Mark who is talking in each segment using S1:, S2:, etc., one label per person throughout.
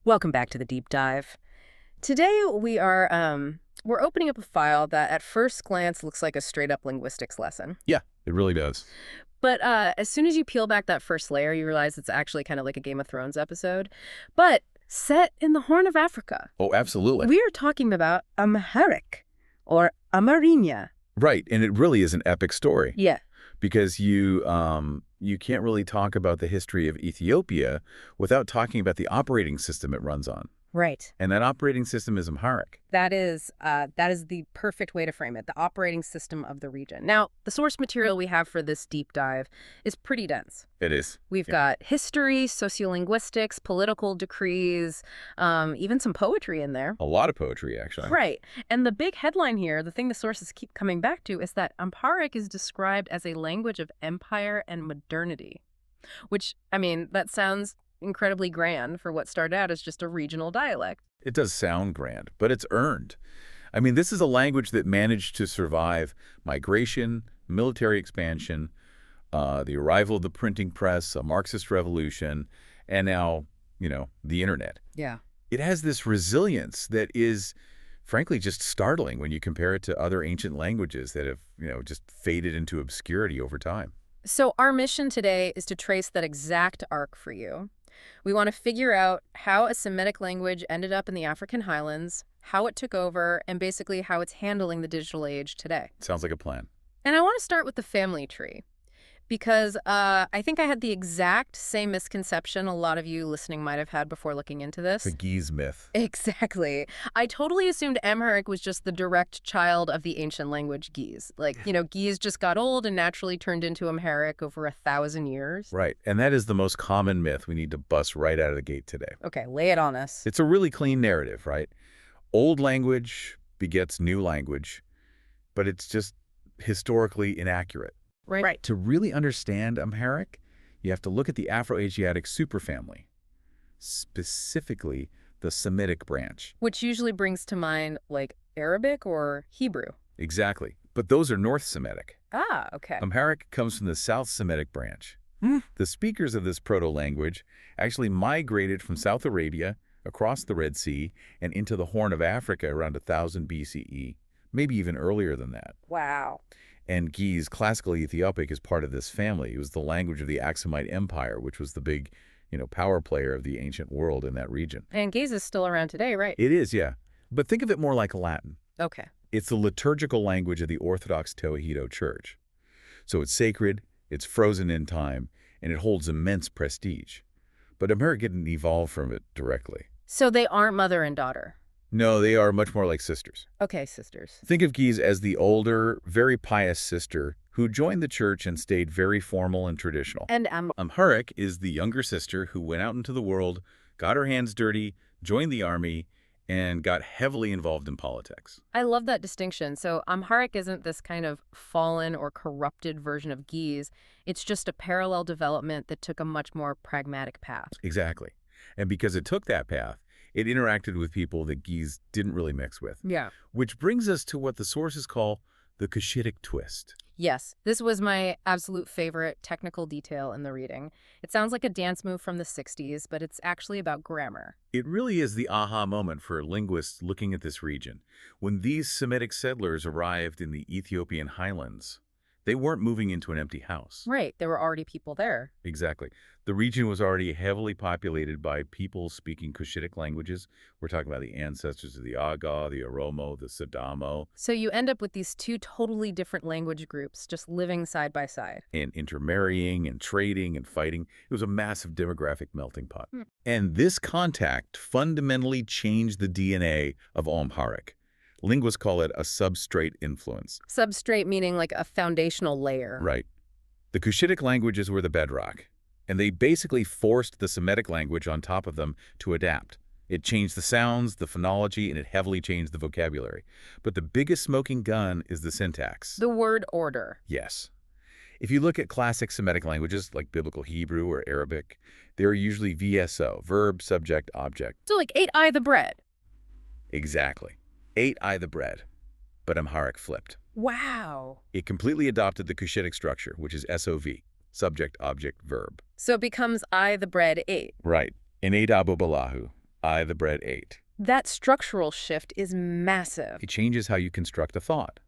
S1: Welcome back to the deep dive. Today we're opening up a file that at first glance looks like a straight up linguistics lesson.
S2: Yeah, it really does.
S1: But as soon as you peel back that first layer, you realize it's actually kind of like a Game of Thrones episode, but set in the Horn of Africa.
S2: Oh, absolutely.
S1: We are talking about Amharic or Amarinia.
S2: Right, and it really is an epic story.
S1: Yeah.
S2: Because you can't really talk about the history of Ethiopia without talking about the operating system it runs on.
S1: Right.
S2: And that operating system is Amharic.
S1: That is the perfect way to frame it, the operating system of the region. Now, the source material we have for this deep dive is pretty dense.
S2: It is.
S1: We've got history, sociolinguistics, political decrees, even some poetry in there.
S2: A lot of poetry, actually.
S1: Right. And the big headline here, the thing the sources keep coming back to, is that Amharic is described as a language of empire and modernity, which, I mean, that sounds incredibly grand for what started out as just a regional dialect.
S2: It does sound grand, but it's earned. I mean, this is a language that managed to survive migration, military expansion, the arrival of the printing press, a Marxist revolution, and now, the internet.
S1: Yeah.
S2: It has this resilience that is, frankly, just startling when you compare it to other ancient languages that have, just faded into obscurity over time.
S1: So our mission today is to trace that exact arc for you. We want to figure out how a Semitic language ended up in the African highlands, how it took over, and basically how it's handling the digital age today.
S2: Sounds like a plan.
S1: And I want to start with the family tree, because I think I had the exact same misconception a lot of you listening might have had before looking into this.
S2: The Gies myth.
S1: Exactly. I totally assumed Amharic was just the direct child of the ancient language Gies. Like, Gies just got old and naturally turned into Amharic over 1,000 years.
S2: Right, and that is the most common myth we need to bust right out of the gate today.
S1: Okay, lay it on us.
S2: It's a really clean narrative, right? Old language begets new language, but it's just historically inaccurate.
S1: Right.
S2: To really understand Amharic, you have to look at the Afroasiatic superfamily, specifically the Semitic branch.
S1: Which usually brings to mind, like, Arabic or Hebrew.
S2: Exactly. But those are North Semitic.
S1: Ah, okay.
S2: Amharic comes from the South Semitic branch. The speakers of this proto-language actually migrated from South Arabia across the Red Sea and into the Horn of Africa around 1000 BCE, maybe even earlier than that.
S1: Wow.
S2: And Gies, classical Ethiopic, is part of this family. It was the language of the Aksumite Empire, which was the big, power player of the ancient world in that region.
S1: And Gies is still around today, right?
S2: It is, yeah. But think of it more like Latin.
S1: Okay.
S2: It's the liturgical language of the Orthodox Tewahedo Church. So it's sacred, it's frozen in time, and it holds immense prestige. But Amharic didn't evolve from it directly.
S1: So they aren't mother and daughter?
S2: No, they are much more like sisters.
S1: Okay, sisters.
S2: Think of Gies as the older, very pious sister who joined the church and stayed very formal and traditional.
S1: And
S2: Amharic is the younger sister who went out into the world, got her hands dirty, joined the army, and got heavily involved in politics.
S1: I love that distinction. So Amharic isn't this kind of fallen or corrupted version of Gies. It's just a parallel development that took a much more pragmatic path.
S2: Exactly. And because it took that path, it interacted with people that Gies didn't really mix with.
S1: Yeah.
S2: Which brings us to what the sources call the Cushitic twist.
S1: Yes, this was my absolute favorite technical detail in the reading. It sounds like a dance move from the 60s, but it's actually about grammar.
S2: It really is the aha moment for linguists looking at this region. When these Semitic settlers arrived in the Ethiopian highlands, they weren't moving into an empty house.
S1: Right, there were already people there.
S2: Exactly. The region was already heavily populated by people speaking Cushitic languages. We're talking about the ancestors of the Aga, the Oromo, the Sidamo.
S1: So you end up with these two totally different language groups just living side by side.
S2: And intermarrying and trading and fighting. It was a massive demographic melting pot. And this contact fundamentally changed the DNA of Amharic. Linguists call it a substrate influence.
S1: Substrate meaning like a foundational layer.
S2: Right. The Cushitic languages were the bedrock, and they basically forced the Semitic language on top of them to adapt. It changed the sounds, the phonology, and it heavily changed the vocabulary. But the biggest smoking gun is the syntax.
S1: The word order.
S2: Yes. If you look at classic Semitic languages like Biblical Hebrew or Arabic, they're usually VSO, verb, subject, object.
S1: So like ate I the bread.
S2: Exactly. Ate I the bread. But Amharic flipped.
S1: Wow.
S2: It completely adopted the Cushitic structure, which is SOV, subject, object, verb.
S1: So it becomes I the bread ate.
S2: Right. In ate abu balahu. I the bread ate.
S1: That structural shift is massive.
S2: It changes how you construct a thought.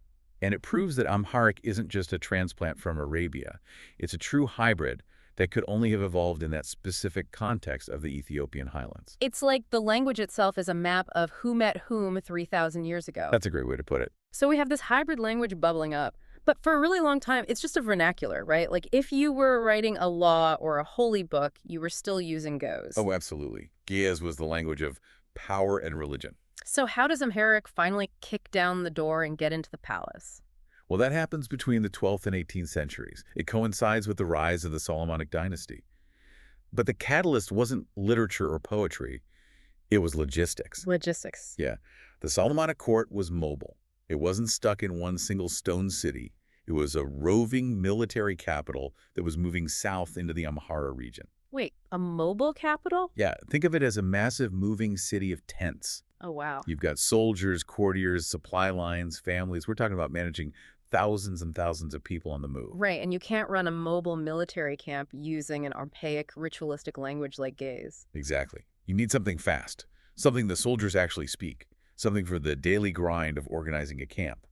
S2: And it proves that Amharic isn't just a transplant from Arabia. It's a true hybrid that could only have evolved in that specific context of the Ethiopian highlands.
S1: It's like the language itself is a map of who met whom 3,000 years ago.
S2: That's a great way to put it.
S1: So we have this hybrid language bubbling up. But for a really long time, it's just a vernacular, right? Like if you were writing a law or a holy book, you were still using goes.
S2: Oh, absolutely. Ge'ez was the language of power and religion.
S1: So how does Amharic finally kick down the door and get into the palace?
S2: Well, that happens between the 12th and 18th centuries. It coincides with the rise of the Solomonic dynasty. But the catalyst wasn't literature or poetry. It was logistics.
S1: Logistics.
S2: Yeah. The Solomonic court was mobile. It wasn't stuck in one single stone city. It was a roving military capital that was moving south into the Amhara region.
S1: Wait, a mobile capital?
S2: Yeah, think of it as a massive moving city of tents.
S1: Oh, wow.
S2: You've got soldiers, courtiers, supply lines, families. We're talking about managing thousands and thousands of people on the move.
S1: Right, and you can't run a mobile military camp using an archaic, ritualistic language like gaze.
S2: Exactly. You need something fast, something the soldiers actually speak, something for the daily grind of organizing a camp.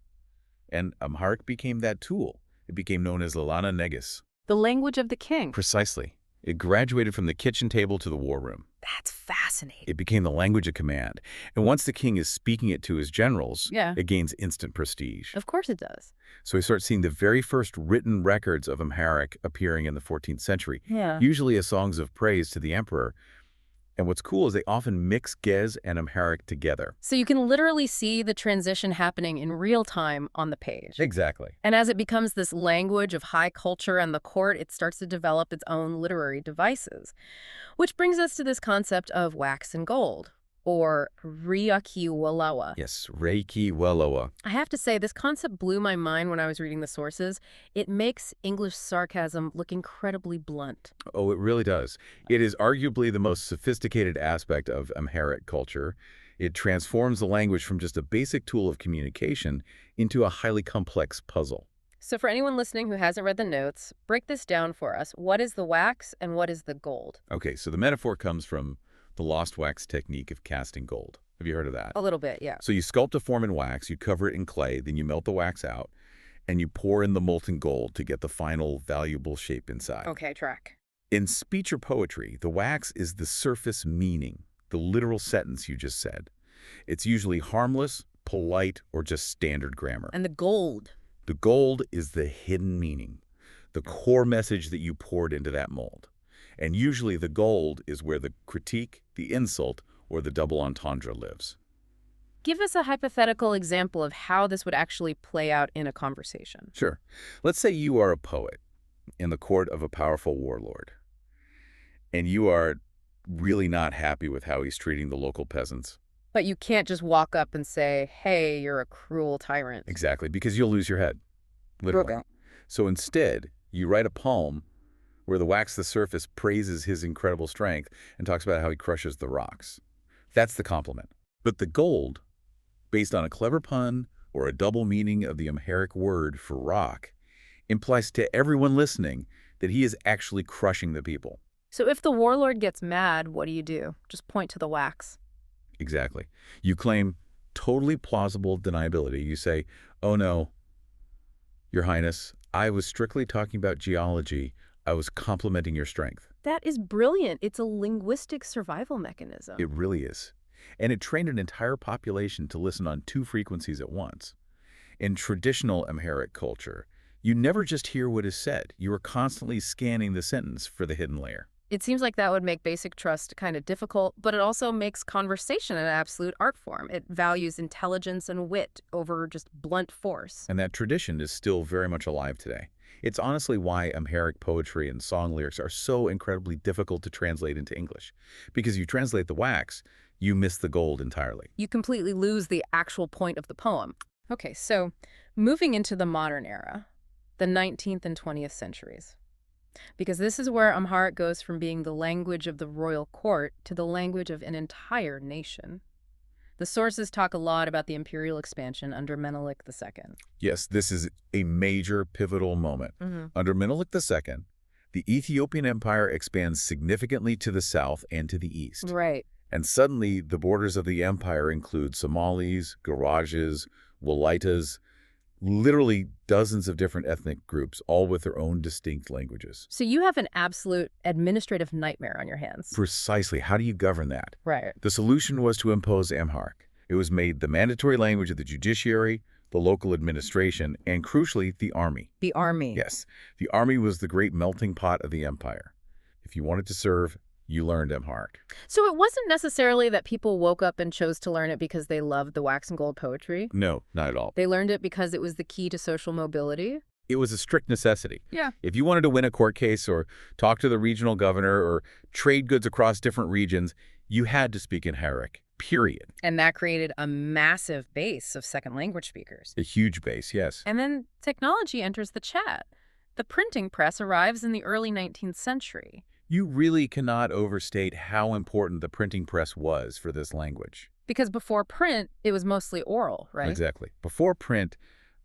S2: And Amharic became that tool. It became known as Lalana Negus.
S1: The language of the king.
S2: Precisely. It graduated from the kitchen table to the war room.
S1: That's fascinating.
S2: It became the language of command. And once the king is speaking it to his generals,
S1: Yeah.
S2: it gains instant prestige.
S1: Of course it does.
S2: So we start seeing the very first written records of Amharic appearing in the 14th century,
S1: Yeah.
S2: usually as songs of praise to the emperor. And what's cool is they often mix Ge'ez and Amharic together.
S1: So you can literally see the transition happening in real time on the page.
S2: Exactly.
S1: And as it becomes this language of high culture and the court, it starts to develop its own literary devices. Which brings us to this concept of wax and gold, or riakiwalawa.
S2: Yes, Reiki Weloa.
S1: I have to say, this concept blew my mind when I was reading the sources. It makes English sarcasm look incredibly blunt.
S2: Oh, it really does. It is arguably the most sophisticated aspect of Amharic culture. It transforms the language from just a basic tool of communication into a highly complex puzzle.
S1: So for anyone listening who hasn't read the notes, break this down for us. What is the wax and what is the gold?
S2: Okay, so the metaphor comes from the lost wax technique of casting gold. Have you heard of that?
S1: A little bit, yeah.
S2: So you sculpt a form in wax, you cover it in clay, then you melt the wax out, and you pour in the molten gold to get the final valuable shape inside.
S1: Okay, track.
S2: In speech or poetry, the wax is the surface meaning, the literal sentence you just said. It's usually harmless, polite, or just standard grammar.
S1: And the gold.
S2: The gold is the hidden meaning, the core message that you poured into that mold. And usually the gold is where the critique, the insult, or the double entendre lives.
S1: Give us a hypothetical example of how this would actually play out in a conversation.
S2: Sure. Let's say you are a poet in the court of a powerful warlord, and you are really not happy with how he's treating the local peasants.
S1: But you can't just walk up and say, hey, you're a cruel tyrant.
S2: Exactly, because you'll lose your head, literally. So instead, you write a poem where the wax the surface praises his incredible strength and talks about how he crushes the rocks. That's the compliment. But the gold, based on a clever pun or a double meaning of the Amharic word for rock, implies to everyone listening that he is actually crushing the people.
S1: So if the warlord gets mad, what do? Just point to the wax.
S2: Exactly. You claim totally plausible deniability. You say, oh no, Your Highness, I was strictly talking about geology. I was complimenting your strength.
S1: That is brilliant. It's a linguistic survival mechanism.
S2: It really is. And it trained an entire population to listen on two frequencies at once. In traditional Amharic culture, you never just hear what is said. You are constantly scanning the sentence for the hidden layer.
S1: It seems like that would make basic trust kind of difficult, but it also makes conversation an absolute art form. It values intelligence and wit over just blunt force.
S2: And that tradition is still very much alive today. It's honestly why Amharic poetry and song lyrics are so incredibly difficult to translate into English. Because you translate the wax, you miss the gold entirely.
S1: You completely lose the actual point of the poem. Okay, so moving into the modern era, the 19th and 20th centuries. Because this is where Amharic goes from being the language of the royal court to the language of an entire nation. The sources talk a lot about the imperial expansion under Menelik II.
S2: Yes, this is a major pivotal moment. Under Menelik II, the Ethiopian Empire expands significantly to the south and to the east.
S1: Right.
S2: And suddenly, the borders of the empire include Somalis, Garages, Walaitas, literally dozens of different ethnic groups, all with their own distinct languages.
S1: So you have an absolute administrative nightmare on your hands.
S2: Precisely. How do you govern that?
S1: Right.
S2: The solution was to impose Amharic. It was made the mandatory language of the judiciary, the local administration, and crucially, the army.
S1: The army.
S2: Yes, the army was the great melting pot of the empire. If you wanted to serve, you learned Amharic.
S1: So it wasn't necessarily that people woke up and chose to learn it because they loved the wax and gold poetry.
S2: No, not at all.
S1: They learned it because it was the key to social mobility.
S2: It was a strict necessity.
S1: Yeah.
S2: If you wanted to win a court case or talk to the regional governor or trade goods across different regions, you had to speak Amharic, period.
S1: And that created a massive base of second language speakers.
S2: A huge base, yes.
S1: And then technology enters the chat. The printing press arrives in the early 19th century.
S2: You really cannot overstate how important the printing press was for this language.
S1: Because before print, it was mostly oral, right?
S2: Exactly. Before print,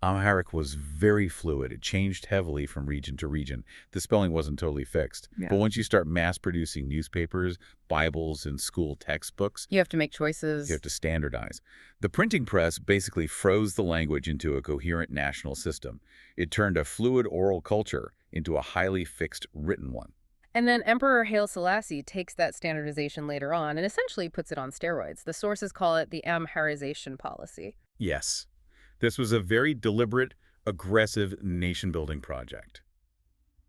S2: Amharic was very fluid. It changed heavily from region to region. The spelling wasn't totally fixed.
S1: Yeah.
S2: But once you start mass-producing newspapers, Bibles, and school textbooks,
S1: You have to make choices.
S2: you have to standardize. The printing press basically froze the language into a coherent national system. It turned a fluid oral culture into a highly fixed written one.
S1: And then Emperor Haile Selassie takes that standardization later on and essentially puts it on steroids. The sources call it the Amharization policy.
S2: Yes. This was a very deliberate, aggressive nation-building project.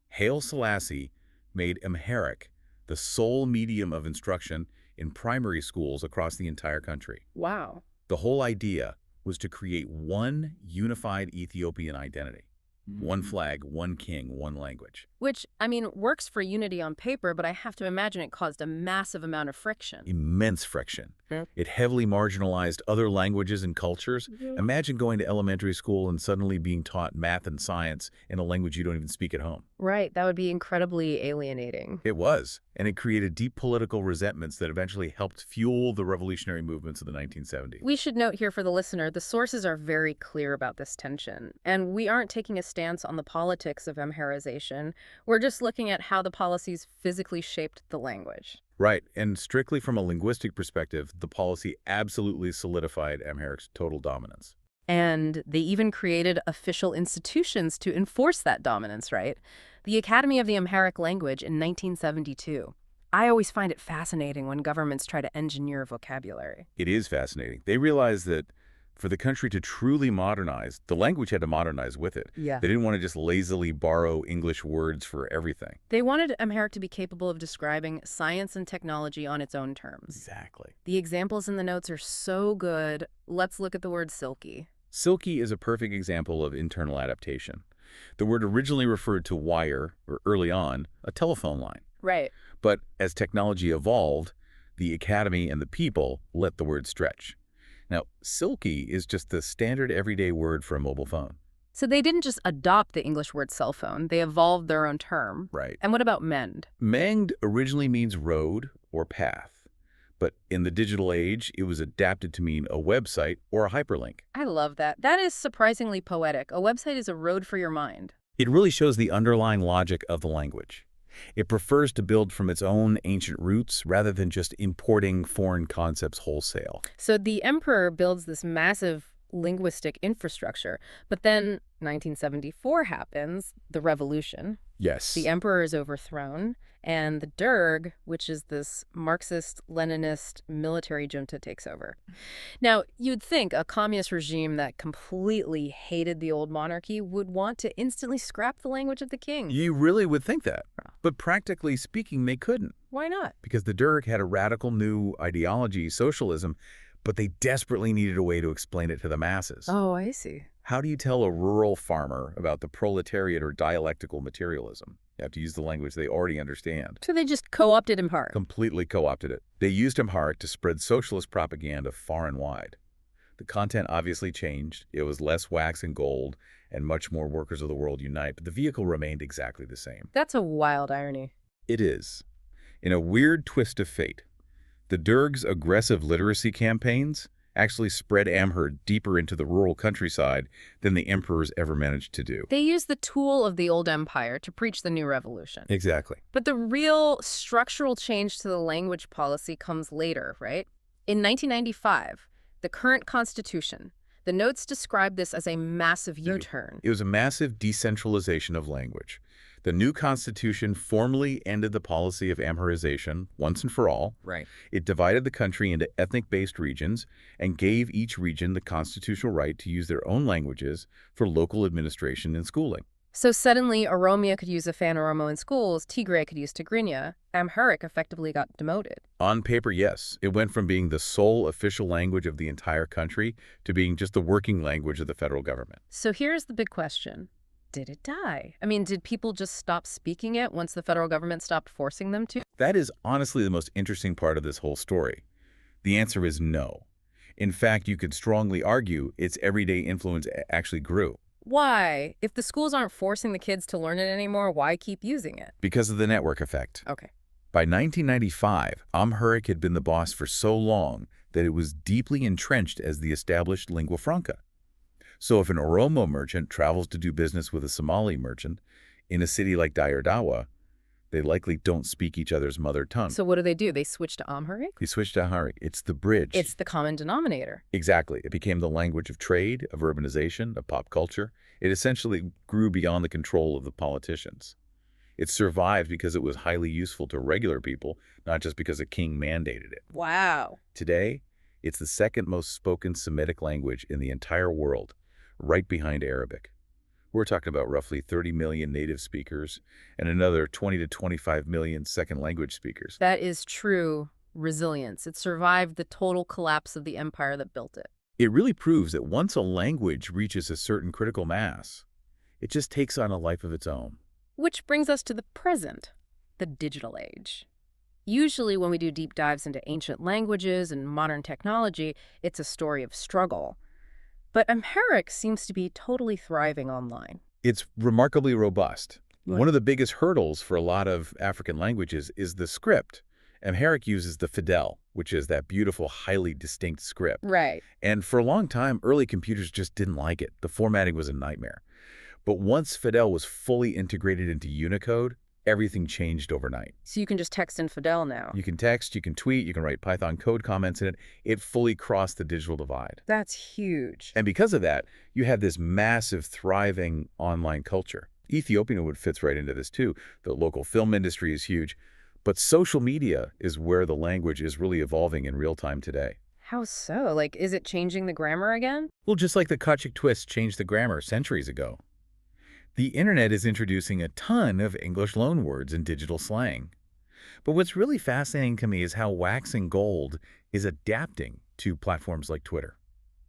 S2: Haile Selassie made Amharic the sole medium of instruction in primary schools across the entire country.
S1: Wow.
S2: The whole idea was to create one unified Ethiopian identity. One flag, one king, one language.
S1: Which, I mean, works for unity on paper, but I have to imagine it caused a massive amount of friction.
S2: Immense friction.
S1: Yeah.
S2: It heavily marginalized other languages and cultures. Imagine going to elementary school and suddenly being taught math and science in a language you don't even speak at home.
S1: Right, that would be incredibly alienating.
S2: It was, and it created deep political resentments that eventually helped fuel the revolutionary movements of the 1970s.
S1: We should note here for the listener, the sources are very clear about this tension, and we aren't taking a stance on the politics of Amharization. We're just looking at how the policies physically shaped the language.
S2: Right, and strictly from a linguistic perspective, the policy absolutely solidified Amharic's total dominance.
S1: And they even created official institutions to enforce that dominance, right? The Academy of the Amharic Language in 1972. I always find it fascinating when governments try to engineer vocabulary.
S2: It is fascinating. They realized that for the country to truly modernize, the language had to modernize with it.
S1: Yeah.
S2: They didn't want to just lazily borrow English words for everything.
S1: They wanted Amharic to be capable of describing science and technology on its own terms.
S2: Exactly.
S1: The examples in the notes are so good. Let's look at the word silky.
S2: Silky is a perfect example of internal adaptation. The word originally referred to wire, or early on, a telephone line.
S1: Right.
S2: But as technology evolved, the academy and the people let the word stretch. Now, silky is just the standard everyday word for a mobile phone.
S1: So they didn't just adopt the English word cell phone. They evolved their own term.
S2: Right.
S1: And what about mend?
S2: Menged originally means road or path. But in the digital age, it was adapted to mean a website or a hyperlink.
S1: I love that. That is surprisingly poetic. A website is a road for your mind.
S2: It really shows the underlying logic of the language. It prefers to build from its own ancient roots rather than just importing foreign concepts wholesale.
S1: So the emperor builds this massive linguistic infrastructure. But then 1974 happens, the revolution.
S2: Yes.
S1: The emperor is overthrown, and the Derg, which is this Marxist-Leninist military junta, takes over. Now, you'd think a communist regime that completely hated the old monarchy would want to instantly scrap the language of the king.
S2: You really would think that. But practically speaking, they couldn't.
S1: Why not?
S2: Because the Derg had a radical new ideology, socialism, but they desperately needed a way to explain it to the masses.
S1: Oh, I see.
S2: How do you tell a rural farmer about the proletariat or dialectical materialism? You have to use the language they already understand.
S1: So they just co-opted Amharic.
S2: Completely co-opted it. They used Amharic to spread socialist propaganda far and wide. The content obviously changed. It was less wax and gold and much more workers of the world unite, but the vehicle remained exactly the same.
S1: That's a wild irony.
S2: It is. In a weird twist of fate, the Derg's aggressive literacy campaigns actually spread Amharic deeper into the rural countryside than the emperors ever managed to do.
S1: They used the tool of the old empire to preach the new revolution.
S2: Exactly.
S1: But the real structural change to the language policy comes later, right? In 1995, the current constitution, the notes describe this as a massive U-turn.
S2: It was a massive decentralization of language. The new constitution formally ended the policy of Amharicization once and for all.
S3: Right.
S2: It divided the country into ethnic-based regions and gave each region the constitutional right to use their own languages for local administration and schooling.
S1: So suddenly, Oromia could use Afan Oromo in schools, Tigray could use Tigrinya, Amharic effectively got demoted.
S2: On paper, yes. It went from being the sole official language of the entire country to being just the working language of the federal government.
S1: So here's the big question. Did it die? I mean, did people just stop speaking it once the federal government stopped forcing them to?
S2: That is honestly the most interesting part of this whole story. The answer is no. In fact, you could strongly argue its everyday influence actually grew.
S1: Why? If the schools aren't forcing the kids to learn it anymore, why keep using it?
S2: Because of the network effect.
S1: Okay.
S2: By 1995, Amharic had been the boss for so long that it was deeply entrenched as the established lingua franca. So if an Oromo merchant travels to do business with a Somali merchant in a city like Dire Dawa, they likely don't speak each other's mother tongue.
S1: So what do? They switch to Amharic?
S2: They switched to Amharic. It's the bridge.
S1: It's the common denominator.
S2: Exactly. It became the language of trade, of urbanization, of pop culture. It essentially grew beyond the control of the politicians. It survived because it was highly useful to regular people, not just because a king mandated it.
S1: Wow.
S2: Today, it's the second most spoken Semitic language in the entire world, right behind Arabic. We're talking about roughly 30 million native speakers and another 20 to 25 million second language speakers.
S1: That is true resilience. It survived the total collapse of the empire that built it.
S2: It really proves that once a language reaches a certain critical mass, it just takes on a life of its own.
S1: Which brings us to the present, the digital age. Usually when we do deep dives into ancient languages and modern technology, it's a story of struggle. But Amharic seems to be totally thriving online.
S2: It's remarkably robust.
S1: Right.
S2: One of the biggest hurdles for a lot of African languages is the script. Amharic uses the Fidel, which is that beautiful, highly distinct script.
S1: Right.
S2: And for a long time, early computers just didn't like it. The formatting was a nightmare. But once Fidel was fully integrated into Unicode, everything changed overnight.
S1: So you can just text in Fidel now.
S2: You can text, you can tweet, you can write Python code comments in it. It fully crossed the digital divide.
S1: That's huge.
S2: And because of that, you had this massive, thriving online culture. Ethiopian would fits right into this too. The local film industry is huge. But social media is where the language is really evolving in real time today.
S1: How so? Like, is it changing the grammar again?
S2: Well, just like the Kachik twist changed the grammar centuries ago. The internet is introducing a ton of English loanwords and digital slang. But what's really fascinating to me is how Wax and Gold is adapting to platforms like Twitter.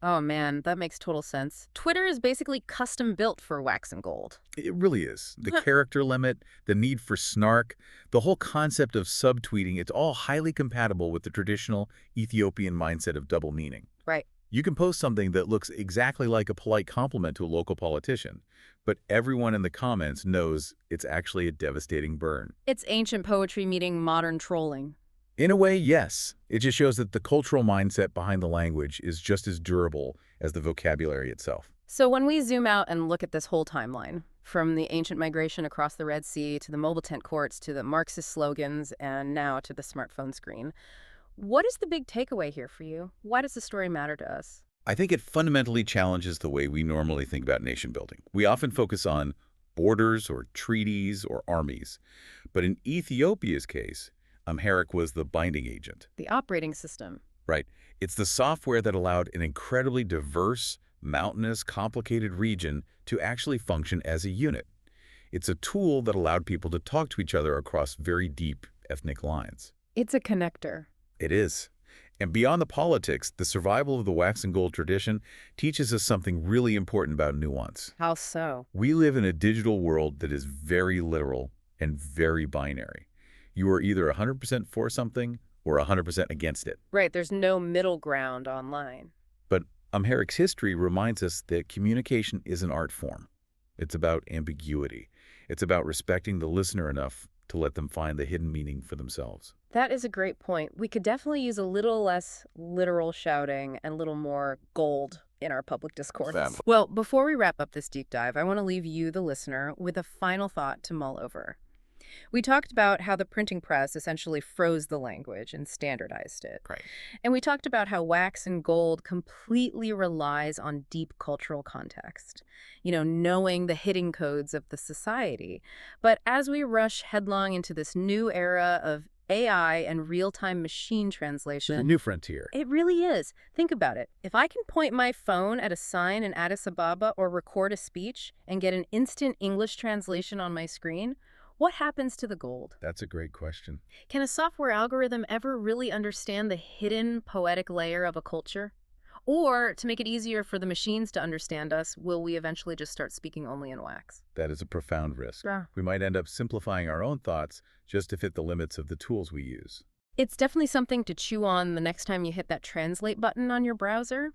S1: Oh man, that makes total sense. Twitter is basically custom built for Wax and Gold.
S2: It really is. The character limit, the need for snark, the whole concept of subtweeting, it's all highly compatible with the traditional Ethiopian mindset of double meaning.
S1: Right.
S2: You can post something that looks exactly like a polite compliment to a local politician, but everyone in the comments knows it's actually a devastating burn.
S1: It's ancient poetry meeting modern trolling.
S2: In a way, yes. It just shows that the cultural mindset behind the language is just as durable as the vocabulary itself.
S1: So when we zoom out and look at this whole timeline, from the ancient migration across the Red Sea to the mobile tent courts to the Marxist slogans and now to the smartphone screen, what is the big takeaway here for you? Why does the story matter to us?
S2: I think it fundamentally challenges the way we normally think about nation building. We often focus on borders or treaties or armies. But in Ethiopia's case, Amharic was the binding agent.
S1: The operating system.
S2: Right. It's the software that allowed an incredibly diverse, mountainous, complicated region to actually function as a unit. It's a tool that allowed people to talk to each other across very deep ethnic lines.
S1: It's a connector.
S2: It is. And beyond the politics, the survival of the wax and gold tradition teaches us something really important about nuance.
S1: How so?
S2: We live in a digital world that is very literal and very binary. You are either 100% for something or 100% against it.
S1: Right, there's no middle ground online.
S2: But Amharic's history reminds us that communication is an art form. It's about ambiguity. It's about respecting the listener enough to let them find the hidden meaning for themselves.
S1: That is a great point. We could definitely use a little less literal shouting and a little more gold in our public discourse. Well, before we wrap up this deep dive, I want to leave you, the listener, with a final thought to mull over. We talked about how the printing press essentially froze the language and standardized it.
S2: Right.
S1: And we talked about how wax and gold completely relies on deep cultural context, knowing the hidden codes of the society. But as we rush headlong into this new era of AI and real-time machine
S2: The
S1: translation,
S2: new frontier.
S1: it really is. Think about it. If I can point my phone at a sign in Addis Ababa or record a speech and get an instant English translation on my screen, what happens to the gold?
S2: That's a great question.
S1: Can a software algorithm ever really understand the hidden poetic layer of a culture? Or, to make it easier for the machines to understand us, will we eventually just start speaking only in wax?
S2: That is a profound risk.
S1: Yeah.
S2: We might end up simplifying our own thoughts just to fit the limits of the tools we use.
S1: It's definitely something to chew on the next time you hit that translate button on your browser.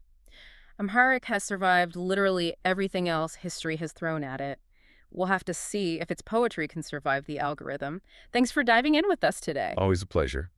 S1: Amharic has survived literally everything else history has thrown at it. We'll have to see if its poetry can survive the algorithm. Thanks for diving in with us today.
S2: Always a pleasure.